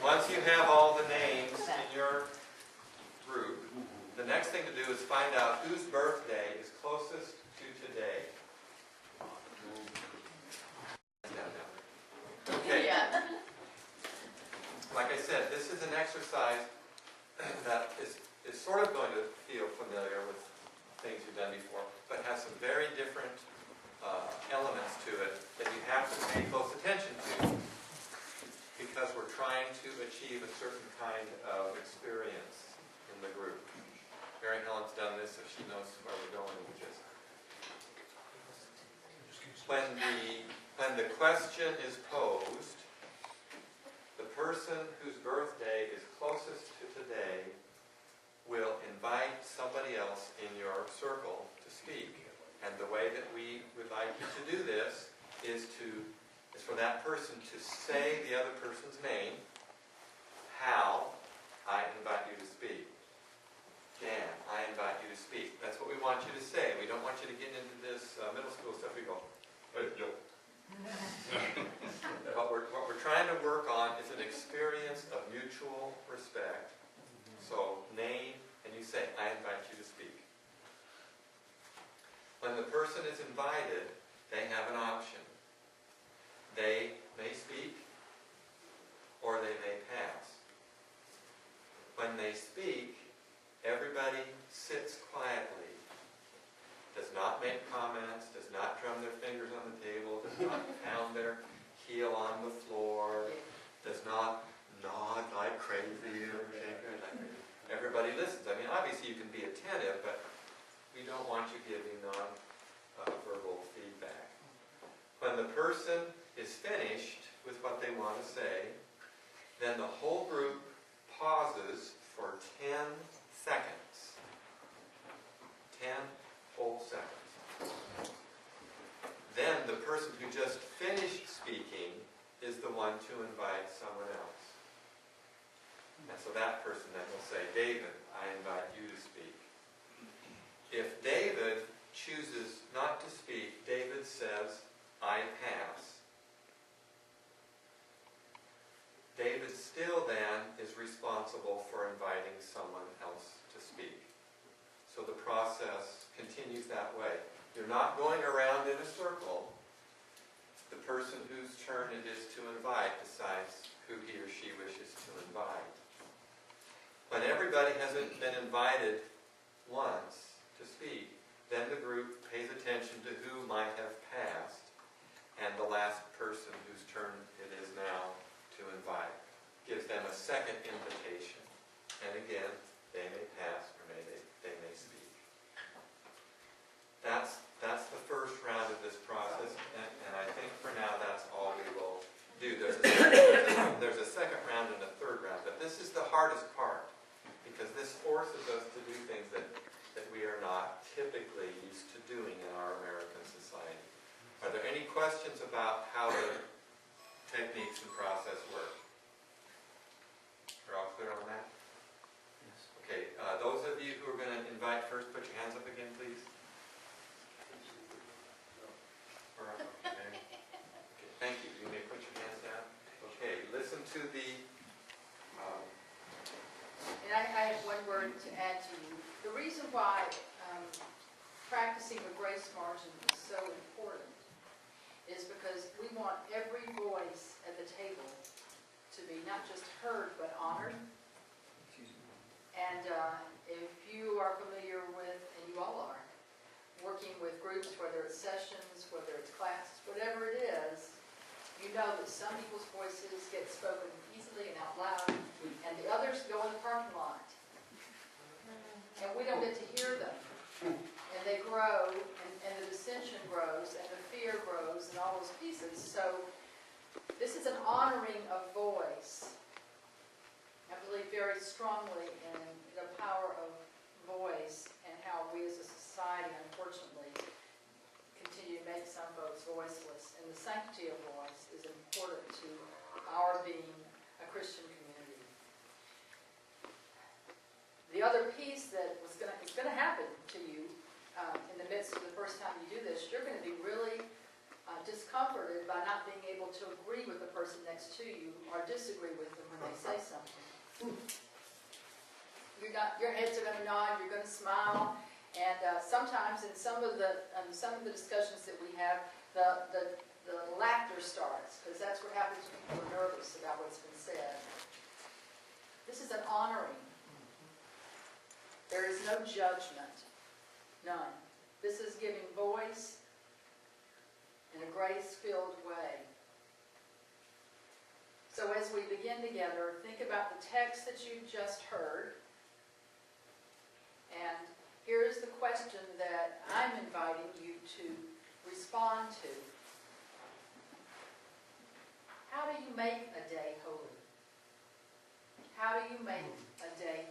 Once you have all the names in your group, the next thing to do is find out whose birthday is closest to today. Okay. Yeah. Like I said, this is an exercise that is sort of going to feel familiar with things you've done before, but has some very different elements to it that you have to pay close attention to, because we're trying to achieve a certain kind of experience in the group. Mary Helen's done this, so she knows where we're going with this. When the question is posed, the person whose birthday is closest to today will invite somebody else in your circle to speak. And the way that we would like you to do this is for that person to say the other person's name. Hal, I invite you to speak. Dan, I invite you to speak. That's what we want you to say. We don't want you to get into this middle school stuff. We go, hey, yo. What we're trying to work on is an experience of mutual respect. So, name, and you say, I invite you to speak. When the person is invited, they have an option. They may speak, or they may pass. When they speak, everybody sits quietly, does not make comments, does not drum their fingers on the table, does not pound their heel on the floor, does not nod like crazy or shake their head like crazy. Everybody listens. I mean, obviously you can be attentive, but we don't want you giving non-verbal feedback. When the person is finished with what they want to say, then the whole group pauses for 10 seconds. 10 whole seconds. Then the person who just finished speaking is the one to invite someone else. And so that person then will say, David, I invite you to speak. If David chooses not to speak, David says, I pass. David still then is responsible for inviting someone else to speak. So the process continues that way. You're not going around in a circle. The person whose turn it is to invite decides who he or she wishes to invite. When everybody has been invited once to speak, then the group pays attention to who might have passed, and the last person whose turn it is now to invite gives them a second invitation. And again, they may pass or they may speak. That's the first round of this process, and I think for now that's all we will do. There's a second round and a third round, but this is the hardest part, because this forces us to do things that we are not typically used to doing in our American society. Are there any questions about how the techniques and process work? Are all clear on that? Yes. Okay, those of you who are going to invite first, put your hands up again, please. Okay, thank you. You may put your hands down. Okay, listen to the... And I have one word to add to you. The reason why practicing a grace margin is so important is because we want every voice at the table to be not just heard, but honored. And if you are familiar with, and you all are, working with groups, whether it's sessions, whether it's classes, whatever it is, you know that some people's voices get spoken easily and out loud, and the others go in the parking lot. And we don't get to hear them. And they grow, and the dissension grows, and the fear grows, and all those pieces. So this is an honoring of voice. I believe very strongly in the power of voice and how we as a society, unfortunately, continue to make some folks voiceless. And the sanctity of voice is important to our being a Christian community. The other piece that is going to happen to you in the midst of the first time you do this, you're going to be really discomforted discomforted by not being able to agree with the person next to you or disagree with them when they say something. Your heads are going to nod, you're going to smile, and sometimes in some of the discussions that we have, the laughter starts, because that's what happens when people are nervous about what's been said. This is an honoring. There is no judgment, none. This is giving voice in a grace-filled way. So as we begin together, think about the text that you've just heard. And here's the question that I'm inviting you to respond to. How do you make a day holy? How do you make a day